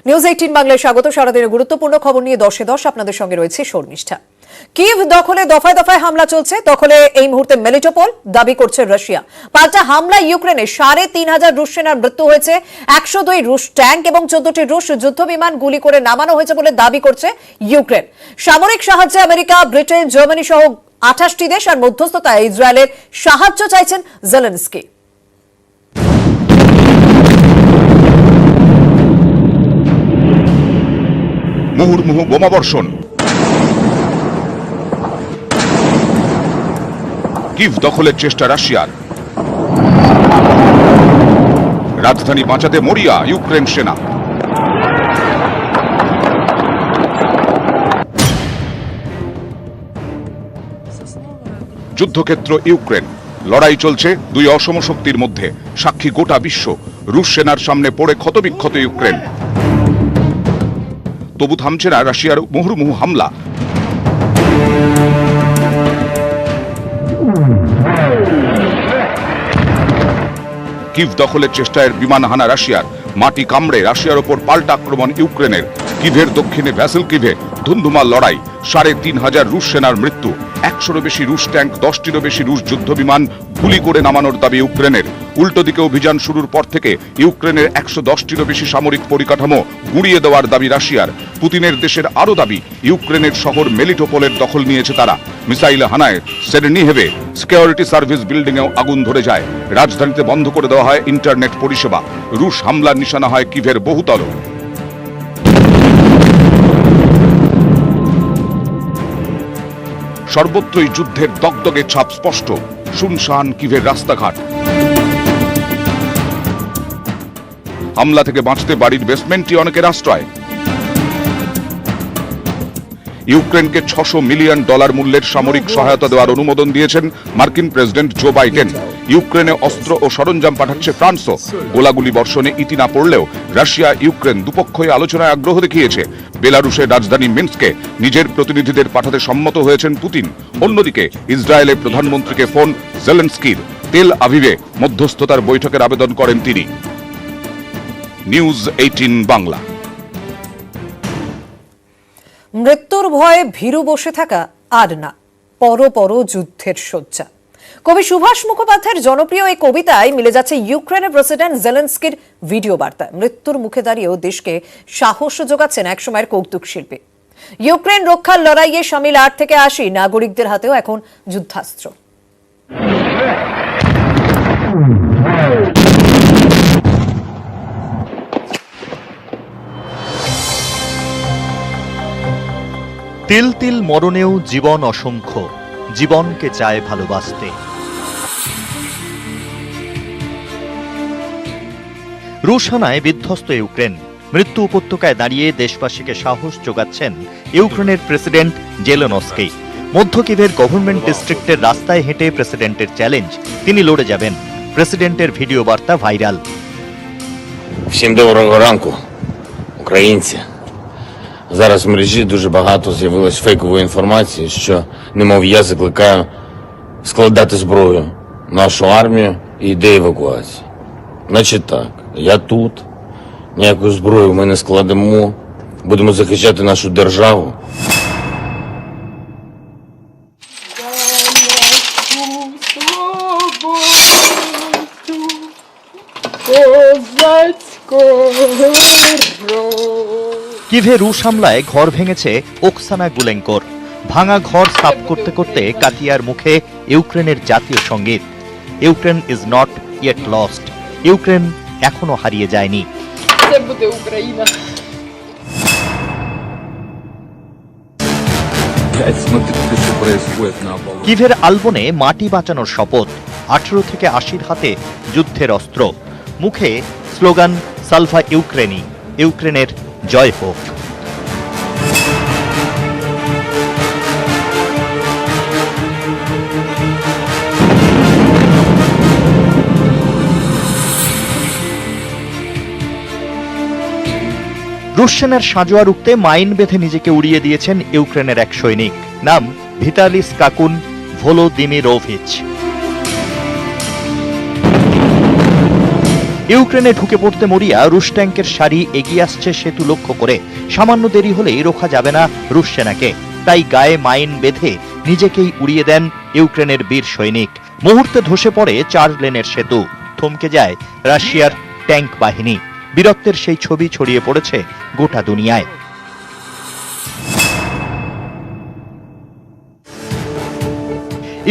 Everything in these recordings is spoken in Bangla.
নিউজ 18 বাংলায় স্বাগত। সারাদিনের গুরুত্বপূর্ণ খবর নিয়ে 10-10 আপনাদের সঙ্গে রয়েছে শর্মিষ্ঠা। কিয়েভ দখলে দফায় দফায় হামলা চলছে। দখলে এই মুহূর্তে মেলিটোপল, দাবি করছে রাশিয়া। পাল্টা হামলা ইউক্রেনে 3,500 রুশ সেনার মৃত্যু হয়েছে। 102 রুশ ট্যাঙ্ক এবং 14টি রুশ যুদ্ধবিমান গুলি করে নামানো হয়েছে বলে দাবি করছে ইউক্রেন। সামরিক সাহায্যে আমেরিকা, ব্রিটেন, জার্মানি সহ 28টি দেশ আর মধ্যস্থতায় ইসরায়েলের সাহায্য চাইছেন জেলেনস্কি। মুহুর্মুহু বোমাবর্ষণ, কিয়েভ দখলের চেষ্টা রাশিয়ার। রাজধানী বাঁচাতে মরিয়া ইউক্রেন সেনা। যুদ্ধক্ষেত্র ইউক্রেন, লড়াই চলছে দুই অসম শক্তির মধ্যে। সাক্ষী গোটা বিশ্ব। রুশ সেনার সামনে পড়ে ক্ষতবিক্ষত ইউক্রেন। তবু থামছে না রাশিয়ার মুহুর্মুহু হামলা। কিয়েভ দখলের চেষ্টায় বিমান হানা রাশিয়ার। মাটি কামড়ে রাশিয়ার ওপর পাল্টা আক্রমণ ইউক্রেনের। কিয়েভের দক্ষিণে ভ্যাসিলকিভে ধুন্ধুমার লড়াই। 3,500 রুশ সেনার মৃত্যু। 100-ও বেশি রুশ ট্যাঙ্ক, 10টিরও বেশি রুশ যুদ্ধবিমান গুলি করে নামানোর দাবি ইউক্রেনের। উল্টো দিকে অভিযান শুরুর পর থেকে ইউক্রেনের 110টিরও বেশি সামরিক পরিকাঠামো গুঁড়িয়ে দেওয়ার দাবি রাশিয়ার। পুতিনের দেশের আরও দাবি, ইউক্রেনের শহর মেলিটোপলের দখল নিয়েছে তারা। মিসাইল হানায় সেরনিহেভে সিকিউরিটি সার্ভিস বিল্ডিংয়েও আগুন ধরে যায়। রাজধানীতে বন্ধ করে দেওয়া হয় ইন্টারনেট পরিষেবা। রুশ হামলার নিশানা হয় কিয়েভের বহুতল। সর্বত্রই যুদ্ধের দগদগে ছাপ স্পষ্ট। শুনশান কিয়েভের রাস্তাঘাট। হামলা থেকে বাঁচতে বাড়ির বেসমেন্টই অনেকের আশ্রয়। ইউক্রেনকে $600 মিলিয়ন মূল্যের সামরিক সহায়তা দেওয়ার অনুমোদন দিয়েছেন মার্কিন প্রেসিডেন্ট জো বাইডেন। ইউক্রেনে অস্ত্র ও সরঞ্জাম পাঠাচ্ছে ফ্রান্সও। গোলাগুলি বর্ষণে ইতি না পড়লেও রাশিয়া ইউক্রেন দুপক্ষই আলোচনায় আগ্রহ দেখিয়েছে। বেলারুশের রাজধানী মিন্স্কে নিজের প্রতিনিধিদের পাঠাতে সম্মত হয়েছেন পুতিন। অন্যদিকে ইসরায়েলের প্রধানমন্ত্রীকে ফোন জেলেনস্কির। তেল আভিভে মধ্যস্থতার বৈঠকের আবেদন করেন তিনি। নিউজ 18 বাংলা। মৃত্যুর ভয়ে ভীরু বসে থাকা আর না, পর যুদ্ধের শয্যা। কবি সুভাষ মুখোপাধ্যায়ের জনপ্রিয় এই কবিতায় মিলে যাচ্ছে ইউক্রেনের প্রেসিডেন্ট জেলেনস্কির ভিডিও বার্তা। মৃত্যুর মুখে দাঁড়িয়েও দেশকে সাহস যোগাচ্ছেন একসময়ের কৌতুক শিল্পী। ইউক্রেন রক্ষার লড়াইয়ে সামিল 8 থেকে 80 নাগরিকদের হাতেও এখন যুদ্ধাস্ত্র। তিল তিল মরণেও জীবন অসংখ্য, জীবনকে চায় ভালোবাসতে। রুশ হানায় বিধ্বস্ত ইউক্রেন। মৃত্যু উপত্যকায় দাঁড়িয়ে দেশবাসীকে সাহস যোগাচ্ছেন ইউক্রেনের প্রেসিডেন্ট জেলেনস্কি। মধ্য কিয়েভের গভর্নমেন্ট ডিস্ট্রিক্টের রাস্তায় হেঁটে প্রেসিডেন্টের চ্যালেঞ্জ, তিনি লড়ে যাবেন। প্রেসিডেন্টের ভিডিও বার্তা ভাইরাল। Всім доброго ранку, українці. Зараз в мережі дуже багато з'явилось фейкової інформації, що, немов я закликаю складати зброю нашу армію і йде евакуація. Значить так, я тут, ніяку зброю ми не складемо, будемо захищати нашу державу. কিয়েভে রুশ হামলায় ঘর ভেঙেছে ওকসানা গুলেঙ্কোর। ভাঙা ঘর সাফ করতে করতে কাতিয়ার মুখে ইউক্রেনের জাতীয় সঙ্গীত। Ukraine is not yet lost. Ukraine এখনো হারিয়ে যায়নি। কিয়েভের আলবনে মাটি বাঁচানোর শপথ। 18 থেকে 80 হাতে যুদ্ধের অস্ত্র। মুখে স্লোগান সালভা ইউক্রেনি, ইউক্রেনের জয় হোক। রুশ সেনার সাঁজোয়া রুখতে মাইন বেঁধে নিজেকে উড়িয়ে দিয়েছেন ইউক্রেনের এক সৈনিক। নাম ভিতালি স্কাকুন ভলোদিমিরোভিচ। ইউক্রেনে ঢুকে পড়তে মরিয়া রুশ ট্যাঙ্কের সারি এগিয়ে আসছে সেতু লক্ষ্য করে। সামান্য দেরি হলেই রোখা যাবে না রুশ সেনাকে, তাই গায়ে মাইন বেঁধে নিজেকেই উড়িয়ে দেন ইউক্রেনের বীর সৈনিক। মুহূর্তে ধসে পড়ে 4 লেনের সেতু, থমকে যায় রাশিয়ার ট্যাঙ্ক বাহিনী। বীরত্বের সেই ছবি ছড়িয়ে পড়েছে গোটা দুনিয়ায়।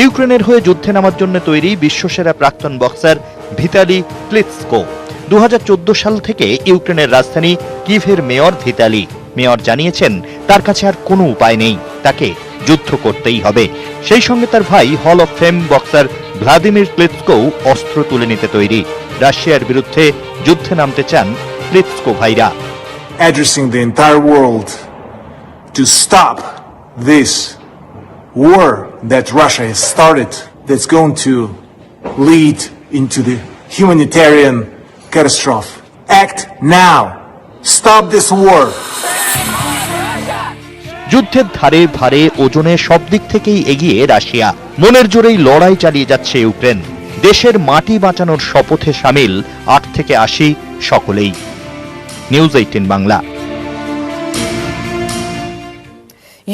ইউক্রেনের হয়ে যুদ্ধে নামার জন্য তৈরি বিশ্বসেরা প্রাক্তন বক্সার ভিতালি ক্লিচকো। 2014 সাল থেকে ইউক্রেনের রাজধানী কিভের মেয়র ভিতালি। মেয়র জানিয়েছেন তার কাছে আর কোনো উপায় নেই, তাকে যুদ্ধ করতেই হবে। সেই সঙ্গে তার ভাই hall of fame boxer Vladimir Klitschko অস্ত্র তুলে নিতে তৈরি। রাশিয়ার বিরুদ্ধে যুদ্ধে নামতে চান ক্লিচকো ভাইরা। Addressing the entire world to stop this war that Russia has started, that's going to lead into the humanitarian catastrophe. Act now. Stop this war. যুদ্ধের ধারে ভারে ওজনে সব দিক থেকেই এগিয়ে রাশিয়া। মনের জোরেই লড়াই চালিয়ে যাচ্ছে ইউক্রেন। দেশের মাটি বাঁচানোর শপথে সামিল 8 থেকে 80 সকলেই। নিউজ 18 বাংলা।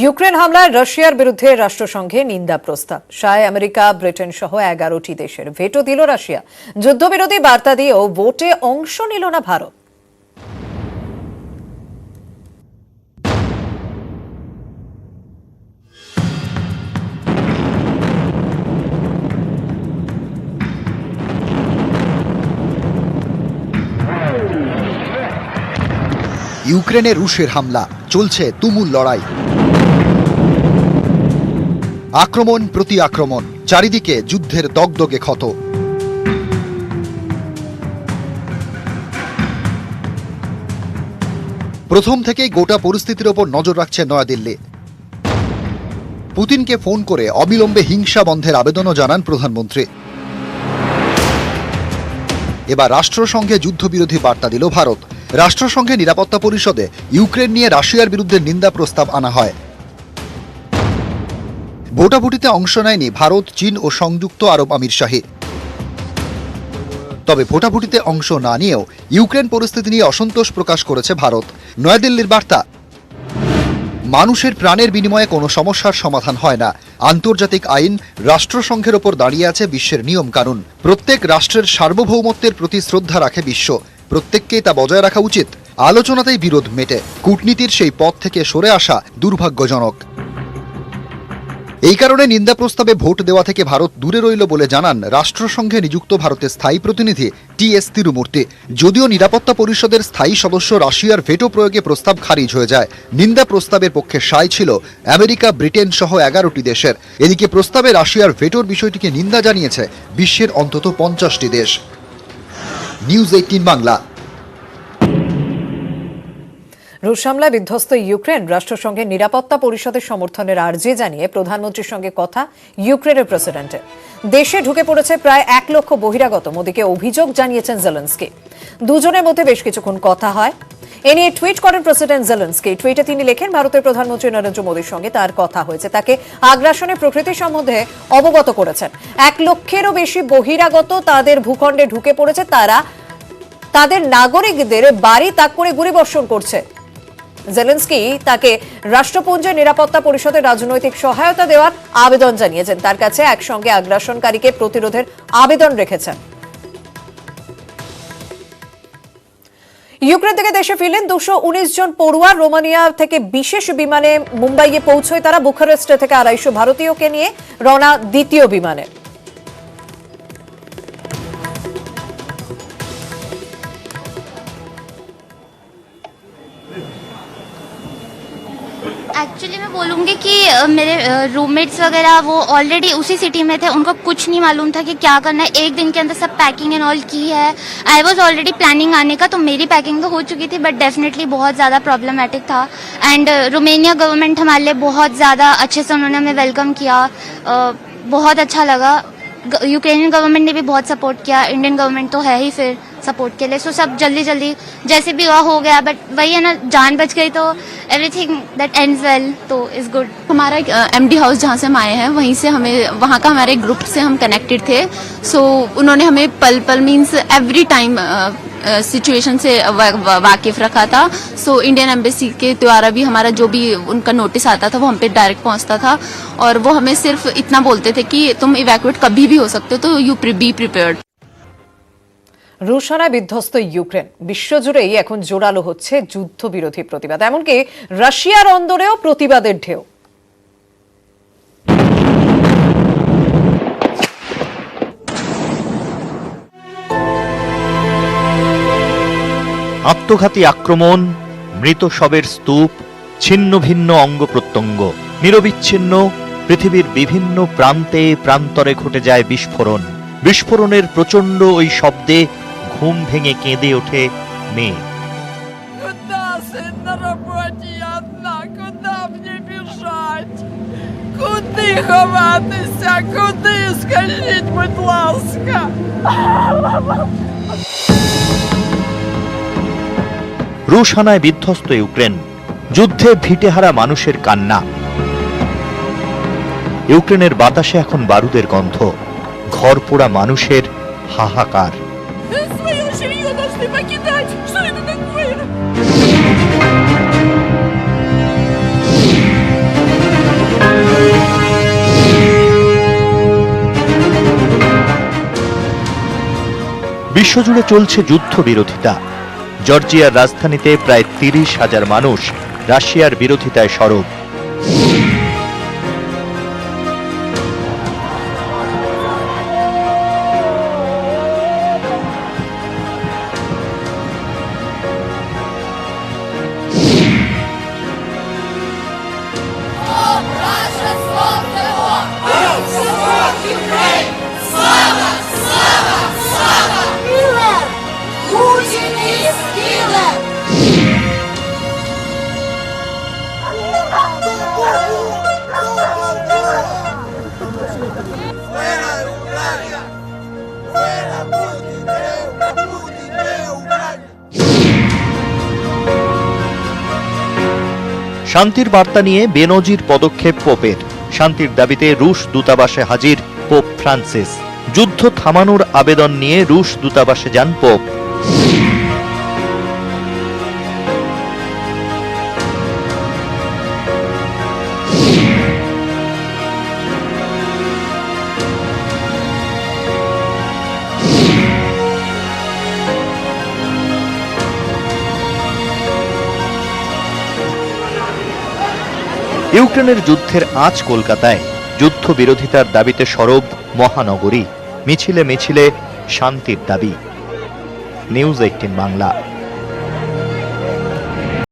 ইউক্রেন হামলায় রাশিয়ার বিরুদ্ধে রাষ্ট্রসংঘে নিন্দা প্রস্তাব। সায় আমেরিকা, ব্রিটেন সহ 11টি দেশের ভেটো দিল রাশিয়া। যুদ্ধবিরোধী বার্তা দিয়েও ভোটে অংশ নিল না ভারত। ইউক্রেনে রুশের হামলা, চলছে তুমুল লড়াই। আক্রমণ প্রতি আক্রমণ, চারিদিকে যুদ্ধের দগদগে ক্ষত। প্রথম থেকেই গোটা পরিস্থিতির ওপর নজর রাখছে নয়াদিল্লি। পুতিনকে ফোন করে অবিলম্বে হিংসা বন্ধের আবেদনও জানান প্রধানমন্ত্রী। এবার রাষ্ট্রসংঘে যুদ্ধবিরোধী বার্তা দিল ভারত। রাষ্ট্রসংঘে নিরাপত্তা পরিষদে ইউক্রেন নিয়ে রাশিয়ার বিরুদ্ধে নিন্দা প্রস্তাব আনা হয়। ভোটাভুটিতে অংশ নেয়নি ভারত, চীন ও সংযুক্ত আরব আমিরশাহী। তবে ভোটাভুটিতে অংশ না নিয়েও ইউক্রেন পরিস্থিতি নিয়ে অসন্তোষ প্রকাশ করেছে ভারত। নয়াদিল্লির বার্তা, মানুষের প্রাণের বিনিময়ে কোনো সমস্যার সমাধান হয় না। আন্তর্জাতিক আইন, রাষ্ট্রসংঘের ওপর দাঁড়িয়ে আছে বিশ্বের নিয়ম কানুন। প্রত্যেক রাষ্ট্রের সার্বভৌমত্বের প্রতি শ্রদ্ধা রাখে বিশ্ব, প্রত্যেককেই তা বজায় রাখা উচিত। আলোচনাতেই বিরোধ মেটে, কূটনীতির সেই পথ থেকে সরে আসা দুর্ভাগ্যজনক। এই কারণে নিন্দা প্রস্তাবে ভোট দেওয়া থেকে ভারত দূরে রইল বলে জানান রাষ্ট্রসংঘে নিযুক্ত ভারতের স্থায়ী প্রতিনিধি টি.এস. তিরুমূর্তি। যদিও নিরাপত্তা পরিষদের স্থায়ী সদস্য রাশিয়ার ভেটো প্রয়োগে প্রস্তাব খারিজ হয়ে যায়। নিন্দা প্রস্তাবের পক্ষে সায় ছিল আমেরিকা, ব্রিটেন সহ 11টি দেশের। এদিকে প্রস্তাবে রাশিয়ার ভেটোর বিষয়টিকে নিন্দা জানিয়েছে বিশ্বের অন্তত 50টি দেশ। নিউজ 18 বাংলা। রুশ হামলায় বিধ্বস্ত ইউক্রেন, রাষ্ট্রসংঘের নিরাপত্তা পরিষদের সমর্থনের আর্জি জানিয়ে প্রধানমন্ত্রীর সঙ্গে কথা ইউক্রেনের প্রেসিডেন্টের। দেশে ঢুকে পড়েছে প্রায় 1 লক্ষ বহিরাগত, মোদিকে অভিযোগ জানিয়েছেন জেলেনস্কি। দুজনের মধ্যে বেশ কিছুক্ষণ কথা হয়। এ নিয়ে টুইট করেন প্রেসিডেন্ট জেলেনস্কি। টুইটে তিনি লেখেন, ভারতের প্রধানমন্ত্রী নরেন্দ্র মোদীর সঙ্গে তার কথা হয়েছে, তাকে আগ্রাসনের প্রকৃতি সম্বন্ধে অবগত করেছেন। 1 লক্ষেরও বেশি বহিরাগত তাদের ভূখণ্ডে ঢুকে পড়েছে, তারা তাদের নাগরিকদের বাড়ি তাক করে গুলিবর্ষণ করছে। জেলেনস্কি তাকে রাষ্ট্রপুঞ্জের নিরাপত্তা পরিষদের রাজনৈতিক সহায়তা দেওয়ার আবেদন জানিয়েছেন। তার কাছে একসঙ্গে আগ্রাসনকারীকে প্রতিরোধের আবেদন রেখেছেন। ইউক্রেন থেকে দেশে ফিরলেন 219 জন পড়ুয়া। রোমানিয়া থেকে বিশেষ বিমানে মুম্বাইয়ে পৌঁছয় তারা। বুখারেস্ট থেকে 250 ভারতীয়কে নিয়ে রওনা দ্বিতীয় বিমানে। एक्चुअली मैं बोलूँगी कि मेरे रूममेट्स वगैरह वो ऑलरेडी उसी सिटी में थे, उनको कुछ नहीं मालूम था कि क्या करना है। एक दिन के अंदर सब पैकिंग एंड ऑल की है। आई वॉज ऑलरेडी प्लानिंग आने का, तो मेरी पैकिंग तो हो चुकी थी, बट डेफिनेटली बहुत ज़्यादा प्रॉब्लमेटिक था। एंड रोमेनिया गवर्नमेंट हमारे लिए बहुत ज़्यादा अच्छे से उन्होंने हमें वेलकम किया, बहुत अच्छा लगा। यूक्रेनियन गवर्नमेंट ने भी बहुत सपोर्ट किया, इंडियन गवर्नमेंट तो है ही फिर सपोर्ट के लिए। सो सब जल्दी जल्दी जैसे भी हुआ हो गया, बट वही है ना, जान बच गई तो everything that ends well, तो is good. हमारा एक एमडी हाउस जहाँ से हम आए हैं वहीं से हमें वहाँ का हमारे ग्रुप से हम कनेक्टेड थे. सो उन्होंने हमें पल पल मीन्स एवरी टाइम सिचुएशन से वाकिफ रखा था. सो इंडियन एम्बेसी के द्वारा भी हमारा जो भी उनका नोटिस आता था वो हम पे डायरेक्ट पहुँचता था और वो हमें सिर्फ इतना बोलते थे कि तुम इवैक्यूएट कभी भी हो सकते हो, तो यू बी प्रिपेयर्ड. রুশ হানায় বিধ্বস্ত ইউক্রেন, বিশ্বজুড়েই এখন জোরালো হচ্ছে যুদ্ধবিরোধী প্রতিবাদ, এমনকি রাশিয়ার অন্দরেও প্রতিবাদের ঢেউ। আত্মঘাতী আক্রমণ, মৃত শবের স্তূপ, ছিন্ন ভিন্ন অঙ্গ প্রত্যঙ্গ, নিরবিচ্ছিন্ন পৃথিবীর বিভিন্ন প্রান্তে প্রান্তরে ঘটে যায় বিস্ফোরণ। বিস্ফোরণের প্রচণ্ড ওই শব্দে ঘুম ভেঙে কেঁদে ওঠে মেয়ে। Куда, сын, на работе я одна? Куда мне бежать? Куди ховатися? Куди? Скажіть, будь ласка. রুশ হানায় বিধ্বস্ত ইউক্রেন, যুদ্ধে ভিটেহারা মানুষের কান্না। ইউক্রেনের বাতাসে এখন বারুদের গন্ধ, ঘর পোড়া মানুষের হাহাকার। Свою семью должны покидать. Что это такое? বিশ্বজুড়ে চলছে যুদ্ধবিরোধিতা। জর্জিয়ার রাজধানীতে প্রায় 30,000 মানুষ রাশিয়ার বিরোধিতায় সরব। শান্তির বার্তা নিয়ে বেনজির পদক্ষেপ পোপের। শান্তির দাবিতে রুশ দূতাবাসে হাজির পোপ ফ্রান্সিস। যুদ্ধ থামানোর আবেদন নিয়ে রুশ দূতাবাসে যান পোপ। ইউক্রেনের যুদ্ধের আঁচ কলকাতায়, যুদ্ধ বিরোধিতার দাবিতে সরব মহানগরী, মিছিলে মিছিলে শান্তির দাবি। নিউজ 18 বাংলা।